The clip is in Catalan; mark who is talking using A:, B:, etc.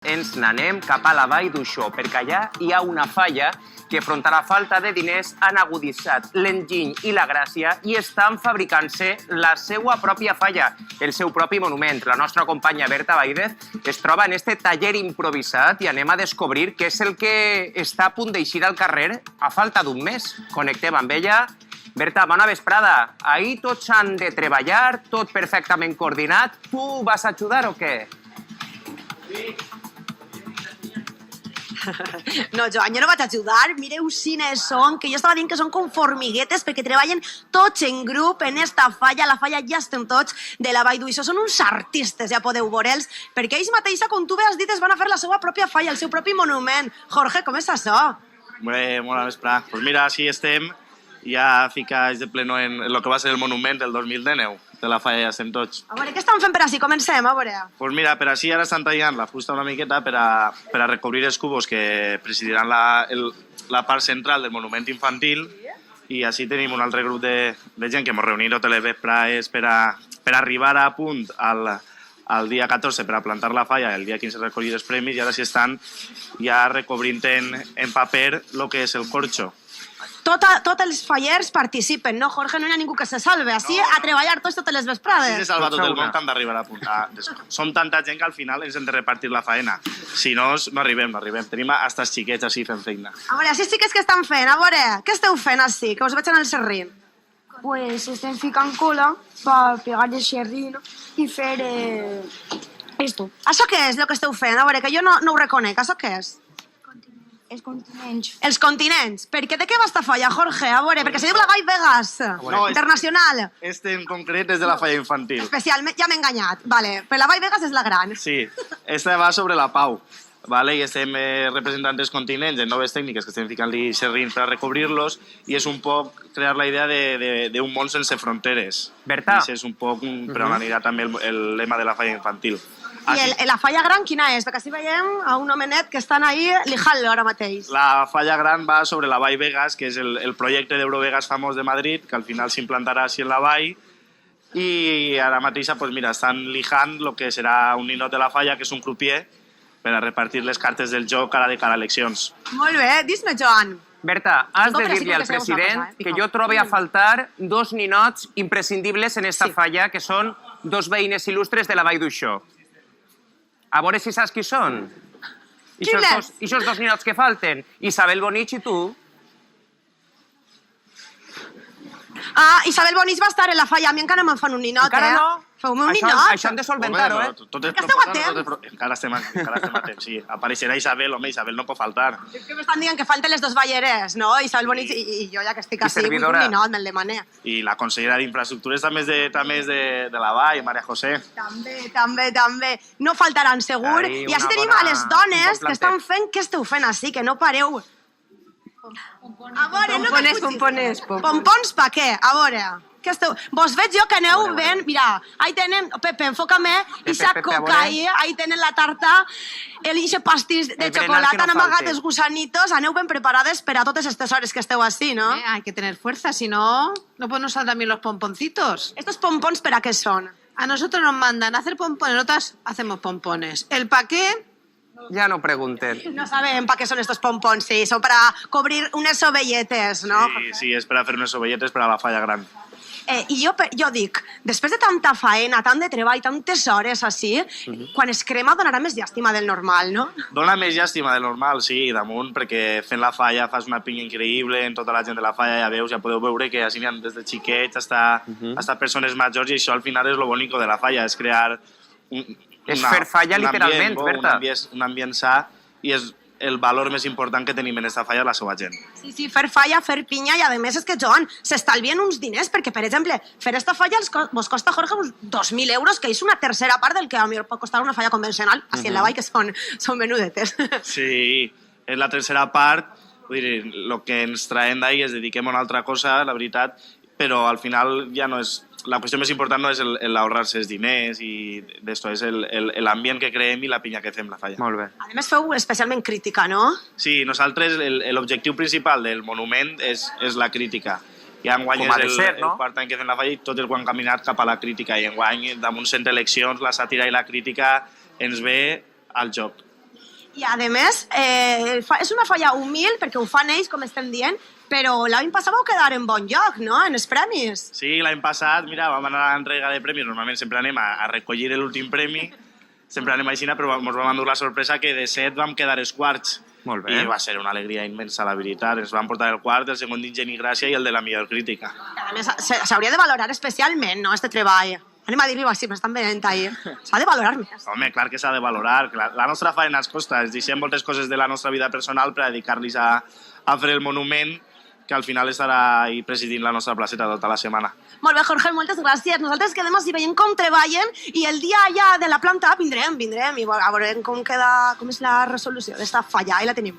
A: Ens n'anem cap a la vall d'Uixó, perquè allà hi ha una falla que, front a la falta de diners, han aguditzat l'enginy i la gràcia i estan fabricant-se la seva pròpia falla, el seu propi monument. La nostra companya Berta Baidez es troba en este taller improvisat i anem a descobrir què és el que està a punt d'eixir al carrer a falta d'un mes. Connectem amb ella. Berta, bona vesprada. Ahir tots han de treballar, tot perfectament coordinat. Tu vas a ajudar o què?
B: Sí. No, Joan, jo no vaig ajudar. Mireu quines són, que jo estava dient que són com formiguetes perquè treballen tots en grup en esta falla. La falla ja estem tots de la Vall d'Uixó. Són uns artistes, ja podeu veure'ls, perquè ells mateixa, com tu bé has dit, es van a fer la seva pròpia falla, el seu propi monument. Jorge, com és això?
C: Bona vesprada. Pues mira, així estem, ja ficats de pleno en el que va ser el monument del 2019. De la falla ja estem tots.
B: A veure, què estan fent per així? Comencem, a veure.
C: Pues mira, per així ara estan tallant la fusta una miqueta per a recobrir els cubos que presidiran la part central del monument infantil i així tenim un altre grup de gent que ens reunim totes les vesprades per arribar a punt al dia 14 per a plantar la falla, el dia 15 recollir els premis i ara sí estan ja recobrint en paper el que és el corxo.
B: Tots els fallers participen, no, Jorge? No hi ha ningú que se salve. Així, a treballar tots totes les vesprades.
C: Si se salva tot el món, que han d'arribar a apuntar. Som tanta gent que al final ens hem de repartir la faena. Si no, no arribem. Tenim hasta els xiquets així fent feina.
B: A veure, així sí que és que estan fent. A veure, què esteu fent així? Que us veig en el serrín.
D: Pues estem ficant cola per pegar el serrín i fer esto.
B: Això què és, el que esteu fent? A veure, que jo no ho reconec. Això què és?
D: Els continents.
B: Els continents. Perquè de què va esta falla, Jorge? A veure, perquè se diu la Vall Vegas, internacional.
C: Este en concret és de la falla infantil.
B: Especialment, ja m'he enganyat. Vale, però la Vall Vegas és la gran.
C: Sí, esta va sobre la pau. Vale, i estem representant els continents en noves tècniques que estem ficant-li serrins per a recobrir-los i és un poc crear la idea d'un món sense fronteres.
A: Berta.
C: I és un poc per on anirà també el lema de la falla infantil.
B: I la falla gran quina és? Perquè així veiem a un homenet que estan ahí lijant-lo ara mateix.
C: La falla gran va sobre la Vall Vegas, que és el projecte d'Eurovegas famós de Madrid, que al final s'implantarà així en la vall, i ara mateixa, pues mira, estan lijant el que serà un ninot de la falla, que és un crupier, per a repartir les cartes del joc ara de cara a eleccions.
B: Molt bé, dis-me, Joan.
A: Berta, has de dir-li al president que jo trobo a faltar dos ninots imprescindibles en esta falla, que són dos veïnes il·lustres de la Vall d'Uixó. A veure si saps qui són. Ixos dos ninots que falten. Isabel Bonich i tu.
B: Ah, Isabel Bonich va estar en la falla. A mi encara me'n fan un ninot,
A: Encara no?
B: Feu-me un ninot.
A: Això hem de solventar-ho,
B: Que esteu a temps.
C: Encara estem a temps, sí. Apareixerà Isabel, home, Isabel no pot faltar.
B: És que m'estan dient que falten les dos balleres, no? Isabel Bonich i jo, ja que estic així, vull un ninot, me'l demane.
C: I la consellera d'Infraestructures també és de la Vall, Maria José.
B: També. No faltaran, segur. I així tenim a les dones que estan fent... Què esteu fent així? Que no pareu... A veure, no que
D: Pompones.
B: Pompons pa què? A veure... Vos veig jo que aneu ben... Mira, ahí tenen... Pepe, enfócame. Esa coca ahí, ahí tenen la tarta, eixe pastís de xocolata, han amagat els gusanitos, aneu ben preparades per a totes aquestes hores que esteu així, no?
E: Hay que tener fuerza, si no, no nos saldrán bien los pomponcitos.
B: Estos pompons per a què són?
E: A nosotros nos mandan a hacer pompones, nosotras hacemos pompones. ¿El pa qué?
A: Ja no pregunten.
B: No sabem per què són estos pompons, sí, són per a cobrir unes ovelletes, no?
C: Sí, és per a fer unes ovelletes per a la falla gran.
B: I jo dic, després de tanta faena, tant de treball, tantes hores així, quan es crema donarà més llàstima del normal, no?
C: Dona més llàstima del normal, sí, damunt, perquè fent la falla fas una pinya increïble en tota la gent de la falla, ja veus, ja podeu veure que així n'hi ha des de xiquets fins a persones majors i això al final és lo bonico de la falla, és crear
A: És fer falla literalment, Berta.
C: Un ambient sa i és el valor més important que tenim en aquesta falla la seva gent.
B: Sí, fer falla, fer pinya i a més és que, Joan, s'estalvien uns diners perquè, per exemple, fer esta falla vos costa, Jorge, uns 2.000 euros, que és una tercera part del que a mi pot costar una falla convencional, així en la vall, que són menudetes.
C: Sí, és la tercera part, vull dir, el que ens traem d'ahir es dediquem a una altra cosa, la veritat, però al final ja no és... La qüestió més important no és l'ahorrar-se els diners i d'esto, és l'ambient que creem i la pinya que fem la falla.
A: Molt bé.
B: A més, feu especialment crítica, no?
C: Sí, nosaltres l'objectiu principal del monument és la crítica. I enguany és el quart any que fem la falla i tot el que han caminat cap a la crítica. I enguany, damunt 100 eleccions, la sàtira i la crítica ens ve al joc.
B: I, a més, és una falla humil, perquè ho fan ells, com estem dient, però l'any passat vau quedar en bon lloc, no?, en els premis.
C: Sí, l'any passat, mira, vam anar a l'entrega de premis, normalment sempre anem a recollir l'últim premi, sempre anem així, però ens vam endur la sorpresa que de 7 vam quedar els quarts.
A: Molt bé.
C: I va ser una alegria immensa, la veritat. Ens van portar el quart, el segon d'Ingeni Gràcia i el de la millor crítica.
B: A més, s'hauria de valorar especialment, no?, este treball. Anem a dir-li així, però estan venent ahir. S'ha de valorar més.
C: Home, clar que s'ha de valorar. La nostra feina ens costa. Ens deixem moltes coses de la nostra vida personal per dedicar-los a fer el monument, que al final estarà ahí presidint la nostra placeta tota la setmana.
B: Molt bé, Jorge, moltes gràcies. Nosaltres quedem així veient com treballen i el dia ja de la planta vindrem i veurem com és la resolució d'esta falla i la tenim.